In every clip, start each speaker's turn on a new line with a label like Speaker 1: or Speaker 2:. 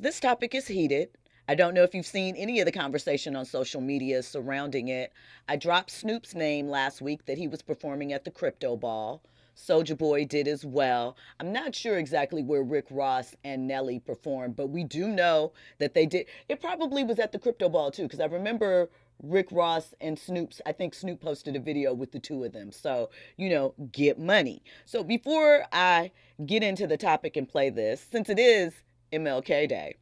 Speaker 1: this topic is heated. I don't know if you've seen any of the conversation on social media surrounding it. I dropped Snoop's name last week that he was performing at the Crypto Ball. Soulja Boy did as well. I'm not sure exactly where Rick Ross and Nelly performed, but we do know that they did. It probably was at the Crypto Ball too, because I remember Rick Ross and Snoop's. I think Snoop posted a video with the two of them. So, get money. So before I get into the topic and play this, since it is MLK Day,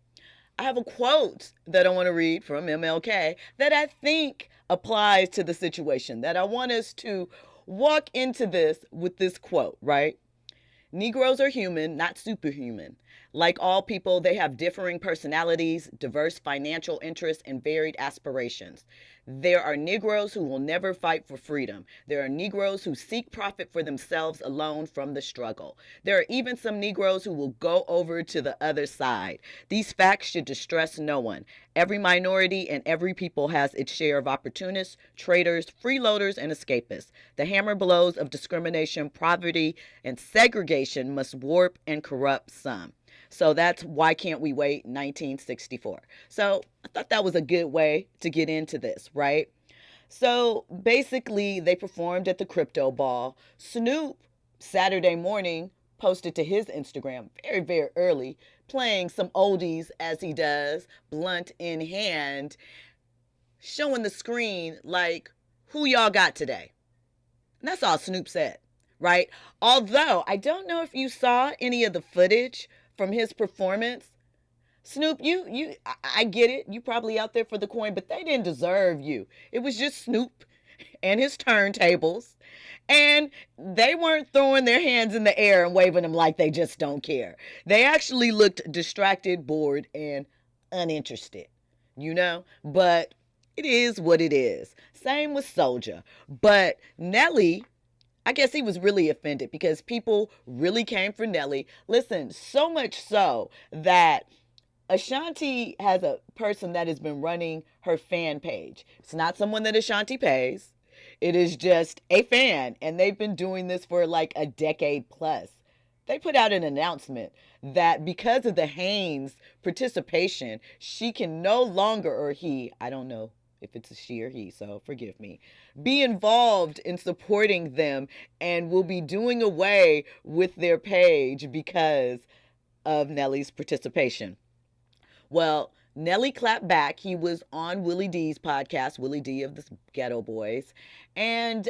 Speaker 1: I have a quote that I want to read from MLK that I think applies to the situation, that I want us to walk into this with this quote, right? Negroes are human, not superhuman. Like all people, they have differing personalities, diverse financial interests, and varied aspirations. There are Negroes who will never fight for freedom. There are Negroes who seek profit for themselves alone from the struggle. There are even some Negroes who will go over to the other side. These facts should distress no one. Every minority and every people has its share of opportunists, traitors, freeloaders, and escapists. The hammer blows of discrimination, poverty, and segregation must warp and corrupt some. So that's Why Can't We Wait 1964. So I thought that was a good way to get into this, right? So basically, they performed at the Crypto Ball. Snoop, Saturday morning, posted to his Instagram very, very early, playing some oldies as he does, blunt in hand, showing the screen like, who y'all got today? And that's all Snoop said, right? Although I don't know if you saw any of the footage from his performance. Snoop, I get it. You probably out there for the coin, but they didn't deserve you. It was just Snoop and his turntables, and they weren't throwing their hands in the air and waving them like they just don't care. They actually looked distracted, bored, and uninterested, But it is what it is. Same with Soulja. But Nelly, I guess he was really offended because people really came for Nelly. Listen, so much so that Ashanti has a person that has been running her fan page. It's not someone that Ashanti pays. It is just a fan, and they've been doing this for like a decade plus. They put out an announcement that because of the Haynes participation, she can no longer, or he, I don't know if it's a she or he, so forgive me, be involved in supporting them and will be doing away with their page because of Nelly's participation. Well, Nelly clapped back. He was on Willie D's podcast, Willie D of the Ghetto Boys, and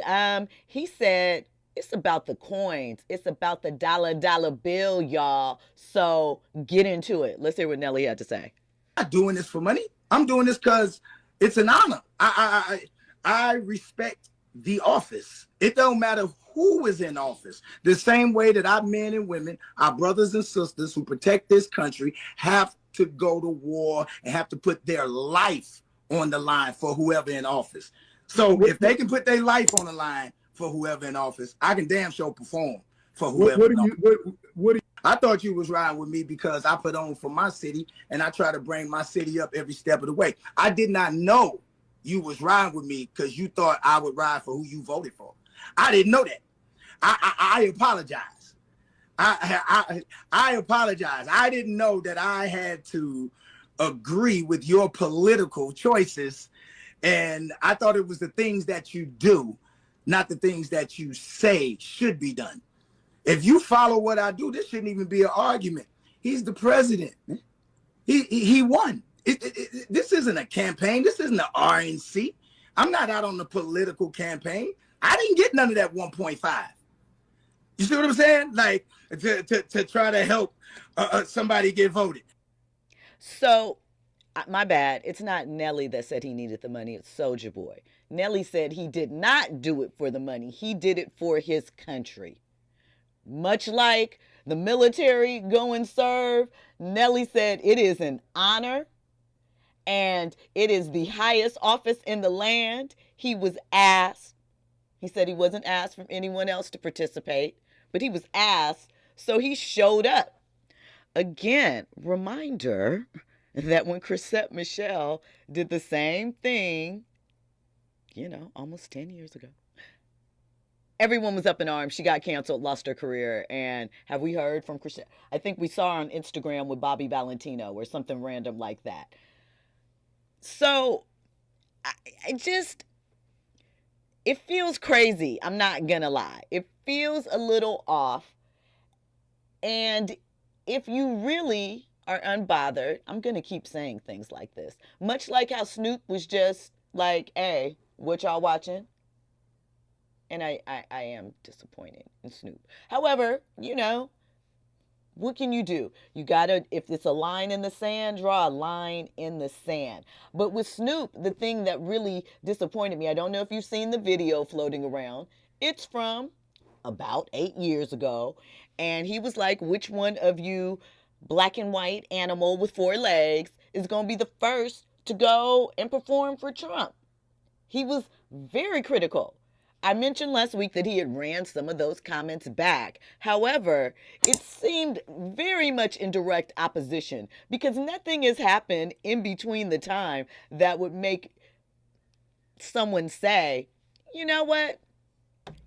Speaker 1: he said, it's about the coins. It's about the dollar bill, y'all. So get into it. Let's hear what Nelly had to say.
Speaker 2: I'm not doing this for money. I'm doing this because it's an honor. I respect the office. It don't matter who is in office. The same way that our men and women, our brothers and sisters who protect this country, have to go to war and have to put their life on the line for whoever in office. So if they can put their life on the line for whoever in office, I can damn sure perform for whoever. I thought you was riding with me because I put on for my city and I try to bring my city up every step of the way. I did not know you was riding with me because you thought I would ride for who you voted for. I didn't know that. I apologize. I apologize. I didn't know that I had to agree with your political choices, and I thought it was the things that you do, not the things that you say should be done. If you follow what I do, this shouldn't even be an argument. He's the president. He won. This isn't a campaign. This isn't an RNC. I'm not out on the political campaign. I didn't get none of that 1.5. You see what I'm saying? Like to try to help somebody get voted.
Speaker 1: So, my bad. It's not Nelly that said he needed the money. It's Soulja Boy. Nelly said he did not do it for the money. He did it for his country. Much like the military go and serve, Nelly said it is an honor and it is the highest office in the land. He was asked. He said he wasn't asked from anyone else to participate, but he was asked, so he showed up. Again, reminder that when Chrisette Michele did the same thing, almost 10 years ago, everyone was up in arms. She got canceled, lost her career. And have we heard from Christian? I think we saw her on Instagram with Bobby Valentino or something random like that. So I, I just, it feels crazy. I'm not gonna lie. It feels a little off. And if you really are unbothered, I'm gonna keep saying things like this. Much like how Snoop was just like, hey, what y'all watching? And I am disappointed in Snoop. However, what can you do? You gotta, if it's a line in the sand, draw a line in the sand. But with Snoop, the thing that really disappointed me, I don't know if you've seen the video floating around. It's from about 8 years ago. And he was like, which one of you black and white animal with four legs is going to be the first to go and perform for Trump? He was very critical. I mentioned last week that he had ran some of those comments back. However, it seemed very much in direct opposition because nothing has happened in between the time that would make someone say, you know what?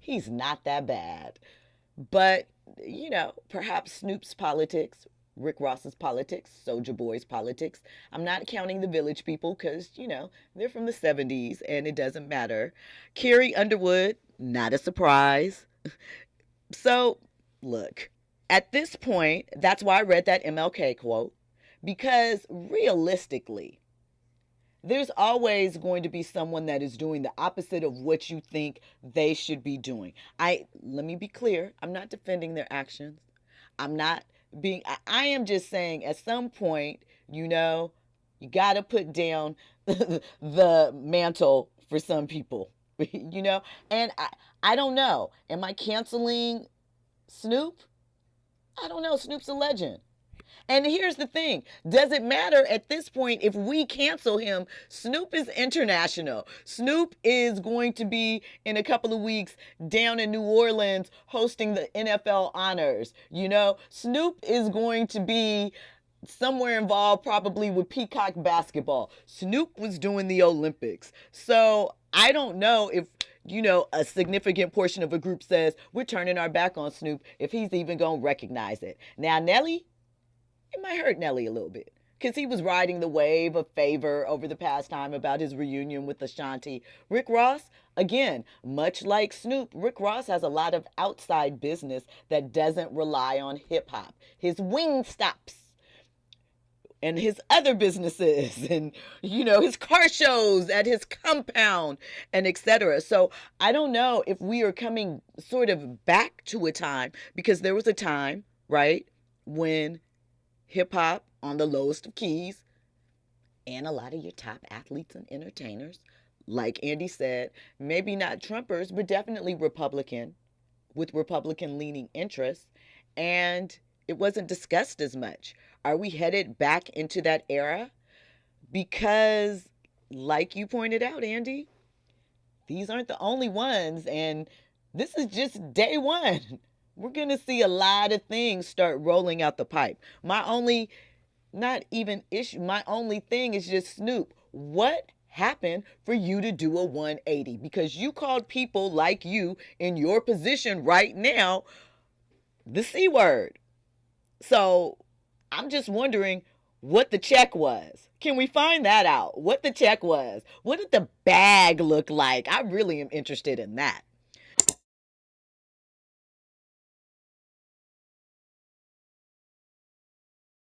Speaker 1: He's not that bad. But, perhaps Snoop's politics, Rick Ross's politics, Soulja Boy's politics. I'm not counting the Village People because, they're from the 70s and it doesn't matter. Carrie Underwood, not a surprise. So, look, at this point, that's why I read that MLK quote, because realistically, there's always going to be someone that is doing the opposite of what you think they should be doing. Let me be clear, I'm not defending their actions. I'm not I am just saying at some point, you got to put down the mantle for some people, And I don't know. Am I canceling Snoop? I don't know. Snoop's a legend. And here's the thing. Does it matter at this point if we cancel him? Snoop is international. Snoop is going to be in a couple of weeks down in New Orleans hosting the NFL honors. Snoop is going to be somewhere involved probably with Peacock basketball. Snoop was doing the Olympics. So I don't know if a significant portion of a group says we're turning our back on Snoop if he's even going to recognize it. Now, Nelly, it might hurt Nelly a little bit because he was riding the wave of favor over the past time about his reunion with Ashanti. Rick Ross, again, much like Snoop, Rick Ross has a lot of outside business that doesn't rely on hip hop. His wing stops and his other businesses and his car shows at his compound and etc. So I don't know if we are coming sort of back to a time, because there was a time, right, when hip hop on the lowest of keys, and a lot of your top athletes and entertainers, like Andy said, maybe not Trumpers, but definitely Republican, with Republican leaning interests, and it wasn't discussed as much. Are we headed back into that era? Because, like you pointed out, Andy, these aren't the only ones, and this is just day one. We're going to see a lot of things start rolling out the pipe. My only, not even issue, my only thing is just Snoop. What happened for you to do a 180? Because you called people like you in your position right now the C word. So I'm just wondering what the check was. Can we find that out? What the check was? What did the bag look like? I really am interested in that.